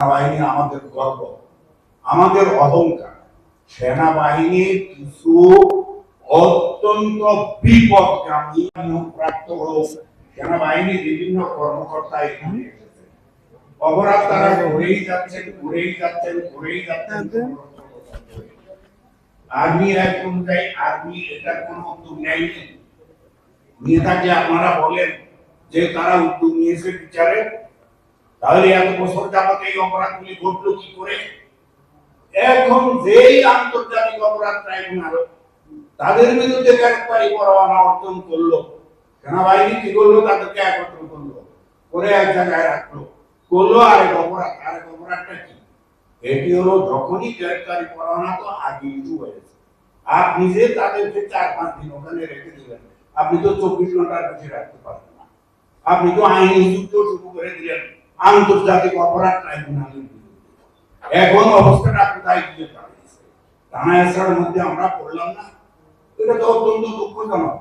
সেনাবাহিনী আমাদের গর্ব, আমাদের অহংকার। সেনাবাহিনীর কিছু অত্যন্ত বিপদগামী প্রাপ্ত সেনাবাহিনীর বিভিন্ন কর্মকর্তা এখানে এসেছে। অপরাধ তারা ঘুরেই যাচ্ছেন। আর্মি এক অনুযায়ী আর্মি এটার কোনো উদ্যোগ নেয়নি। নিয়ে থাকলে আপনারা বলেন যে তারা উদ্যোগ নিয়েছে বিচারে, তাহলে এত বছর যাবত এই অপরাধগুলি ঘটলো কি করে? এখন যেই আন্তর্জাতিক অপরাধ ট্রাইব্যুনাল তাদের বিরুদ্ধে গ্রেফতারি পরোয়ানা অর্জন করলো, সেনাবাহিনী কি করলো? তাদেরকে একত্র করলো, করে এক জায়গায় রাখলো, করলো আরেক অপরাধটা কি? এটি হলো যখনই গ্রেফতারি পরোয়ানা তো আগে ইস্যু হয়েছে, আপনি যে তাদেরকে 4-5 দিন ওখানে রেখে দিলেন, আপনি তো 24 ঘন্টার বেশি রাখতে পারবেন না। আপনি তো আইনি যুদ্ধ শুরু করে দিলেন আন্তর্জাতিক অপরাধ ট্রাইব্যুনালের বিরুদ্ধে। এখন অবস্থাটা কোথায় গিয়ে দাঁড়িয়েছে? টানা মধ্যে আমরা পড়লাম না? এটা তো অত্যন্ত দুঃখজনক।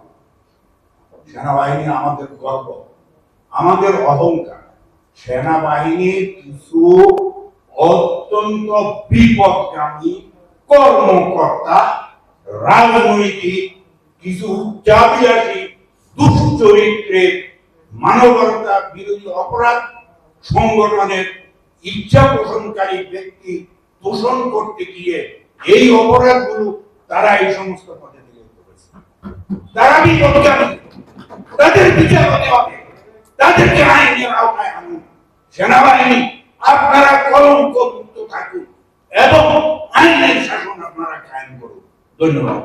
সেনাবাহিনী আমাদের গর্ব, আমাদের অহংকার। সেনাবাহিনীর কিছু অত্যন্ত বিপদগামী কর্মকর্তা, রাজনৈতিক কিছু উচ্চাভিলাষী দুশ্চরিত্রের মানবতা বিরোধী অপরাধ সংগঠনের ইচ্ছা পোষণকারী ব্যক্তি পোষণ করতে গিয়ে এই অপরাধগুলো তারা এই সমস্ত পদে দিয়ে করেছে। তারা বিপদগামী, তাদের বিচার হতে হবে, তাদেরকে আইনের আওতায় আনুন। সেনাবাহিনী আপনারা কলঙ্ক মুক্ত থাকুন এবং আইনের শাসন আপনারা কায়েম করুন। ধন্যবাদ।